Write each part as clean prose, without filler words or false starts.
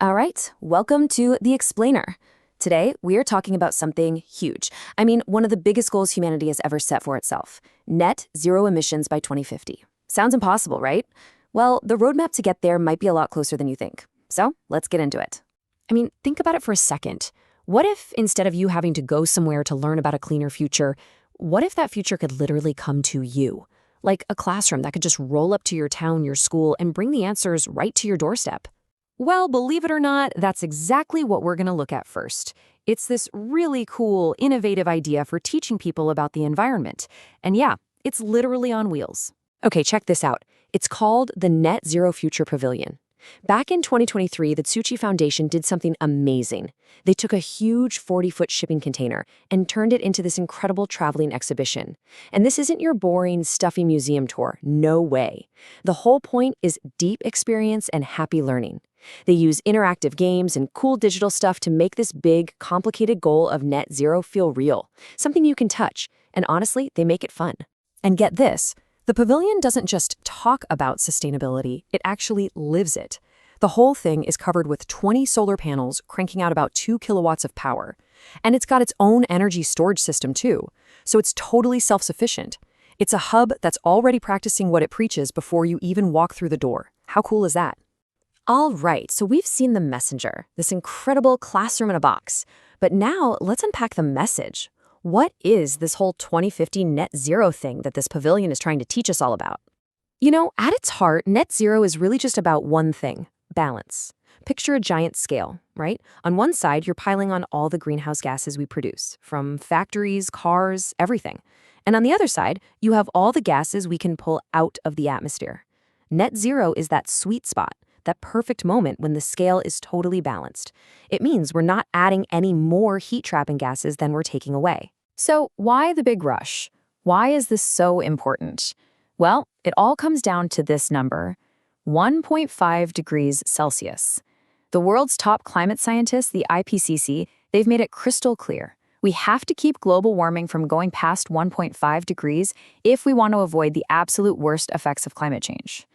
All right, welcome to The Explainer. Today, we are talking about something huge. I mean, one of the biggest goals humanity has ever set for itself. Net zero emissions by 2050. Sounds impossible, right? Well, the roadmap to get there might be a lot closer than you think. So, let's get into it. I mean, think about it for a second. What if, instead of you having to go somewhere to learn about a cleaner future, what if that future could literally come to you? Like a classroom that could just roll up to your town, your school, and bring the answers right to your doorstep. Well, believe it or not, that's exactly what we're going to look at first. It's this really cool, innovative idea for teaching people about the environment. And yeah, it's literally on wheels. Okay, check this out. It's called the Net Zero Future Pavilion. Back in 2023, the Tzu Chi Foundation did something amazing. They took a huge 40-foot shipping container and turned it into this incredible traveling exhibition. And this isn't your boring, stuffy museum tour. No way. The whole point is deep experience and happy learning. They use interactive games and cool digital stuff to make this big, complicated goal of net zero feel real, something you can touch. And honestly, they make it fun. And get this. The pavilion doesn't just talk about sustainability, it actually lives it. The whole thing is covered with 20 solar panels cranking out about 2 kilowatts of power. And it's got its own energy storage system too, so it's totally self-sufficient. It's a hub that's already practicing what it preaches before you even walk through the door. How cool is that? All right, so we've seen the messenger, this incredible classroom in a box. But now let's unpack the message. What is this whole 2050 net zero thing that this pavilion is trying to teach us all about? You know, at its heart, net zero is really just about one thing: balance. Picture a giant scale, right? On one side, you're piling on all the greenhouse gases we produce, from factories, cars, everything. And on the other side, you have all the gases we can pull out of the atmosphere. Net zero is that sweet spot, that perfect moment when the scale is totally balanced. It means we're not adding any more heat-trapping gases than we're taking away. So why the big rush? Why is this so important? Well, it all comes down to this number: 1.5 degrees Celsius. The world's top climate scientists, the IPCC, they've made it crystal clear. We have to keep global warming from going past 1.5 degrees if we want to avoid the absolute worst effects of climate change.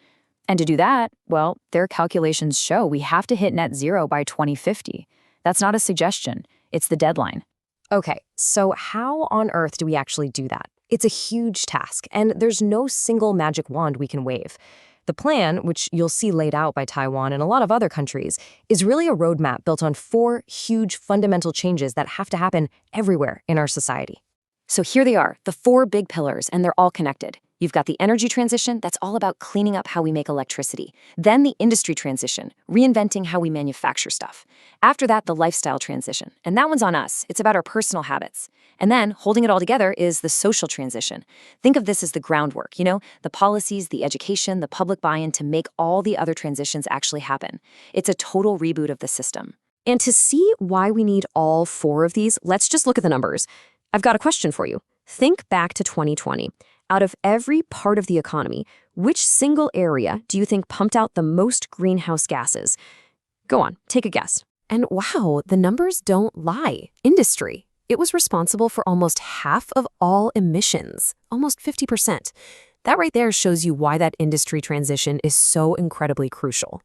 And to do that, well, their calculations show we have to hit net zero by 2050. That's not a suggestion, it's the deadline. Okay, so how on earth do we actually do that? It's a huge task, and there's no single magic wand we can wave. The plan, which you'll see laid out by Taiwan and a lot of other countries, is really a roadmap built on 4 huge fundamental changes that have to happen everywhere in our society. So here they are, the 4 big pillars, and they're all connected. You've got the energy transition, that's all about cleaning up how we make electricity. Then the industry transition, reinventing how we manufacture stuff. After that, the lifestyle transition, and that one's on us. It's about our personal habits. And then, holding it all together is the social transition. Think of this as the groundwork, the policies, the education, the public buy-in to make all the other transitions actually happen. It's a total reboot of the system. And to see why we need all 4 of these, let's just look at the numbers. I've got a question for you. Think back to 2020. Out of every part of the economy, which single area do you think pumped out the most greenhouse gases? Go on, take a guess. And wow, the numbers don't lie. Industry. It was responsible for almost half of all emissions, almost 50%. That right there shows you why that industry transition is so incredibly crucial.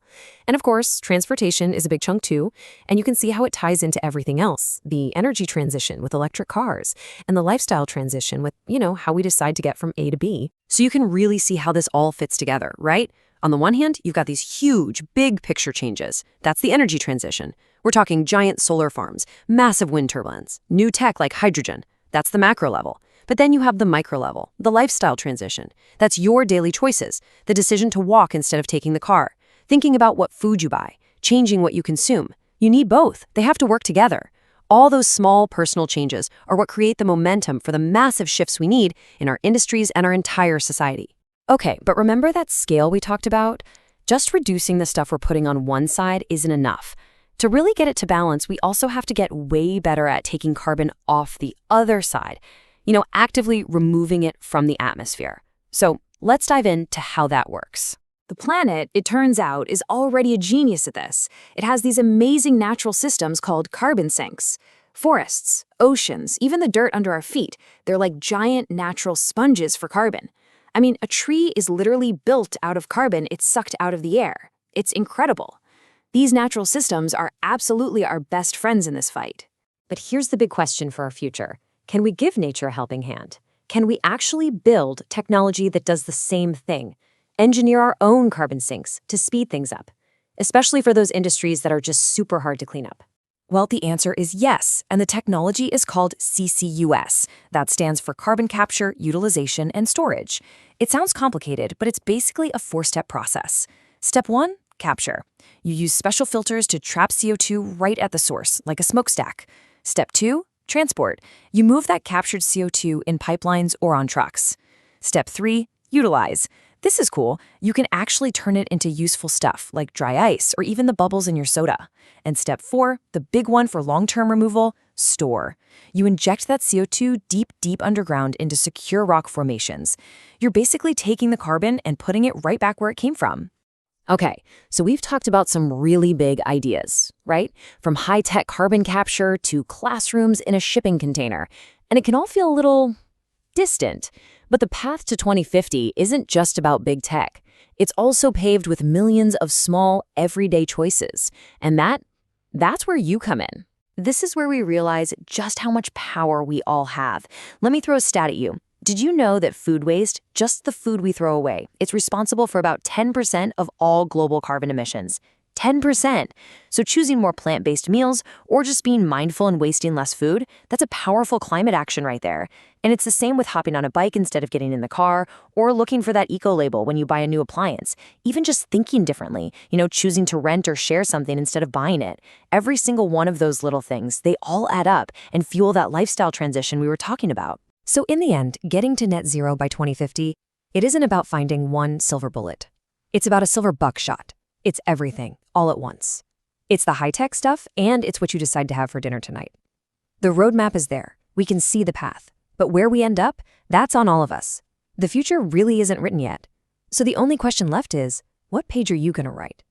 And of course, transportation is a big chunk too, and you can see how it ties into everything else. The energy transition with electric cars, and the lifestyle transition with, how we decide to get from A to B. So you can really see how this all fits together, right? On the one hand, you've got these huge, big picture changes. That's the energy transition. We're talking giant solar farms, massive wind turbines, new tech like hydrogen. That's the macro level. But then you have the micro level, the lifestyle transition. That's your daily choices, the decision to walk instead of taking the car, thinking about what food you buy, changing what you consume. You need both. They have to work together. All those small personal changes are what create the momentum for the massive shifts we need in our industries and our entire society. Okay, but remember that scale we talked about? Just reducing the stuff we're putting on one side isn't enough. To really get it to balance, we also have to get way better at taking carbon off the other side. Actively removing it from the atmosphere. So let's dive into how that works. The planet, it turns out, is already a genius at this. It has these amazing natural systems called carbon sinks. Forests, oceans, even the dirt under our feet, they're like giant natural sponges for carbon. I mean, a tree is literally built out of carbon it's sucked out of the air. It's incredible. These natural systems are absolutely our best friends in this fight. But here's the big question for our future. Can we give nature a helping hand? Can we actually build technology that does the same thing? Engineer our own carbon sinks to speed things up, especially for those industries that are just super hard to clean up? Well, the answer is yes, and the technology is called CCUS. That stands for Carbon Capture, Utilization, and Storage. It sounds complicated, but it's basically a four-step process. Step 1, capture. You use special filters to trap CO2 right at the source, like a smokestack. Step 2, transport. You move that captured CO2 in pipelines or on trucks. Step 3, utilize. This is cool. You can actually turn it into useful stuff like dry ice or even the bubbles in your soda. And step 4, the big one for long-term removal, store. You inject that CO2 deep underground into secure rock formations. You're basically taking the carbon and putting it right back where it came from. Okay, so we've talked about some really big ideas, right? From high-tech carbon capture to classrooms in a shipping container. And it can all feel a little distant. But the path to 2050 isn't just about big tech. It's also paved with millions of small, everyday choices. And that's where you come in. This is where we realize just how much power we all have. Let me throw a stat at you. Did you know that food waste, just the food we throw away, it's responsible for about 10% of all global carbon emissions? 10%. So choosing more plant-based meals or just being mindful and wasting less food, that's a powerful climate action right there. And it's the same with hopping on a bike instead of getting in the car or looking for that eco label when you buy a new appliance. Even just thinking differently, choosing to rent or share something instead of buying it. Every single one of those little things, they all add up and fuel that lifestyle transition we were talking about. So in the end, getting to net zero by 2050, it isn't about finding one silver bullet. It's about a silver buckshot. It's everything, all at once. It's the high-tech stuff, and it's what you decide to have for dinner tonight. The roadmap is there. We can see the path. But where we end up, that's on all of us. The future really isn't written yet. So the only question left is, what page are you going to write?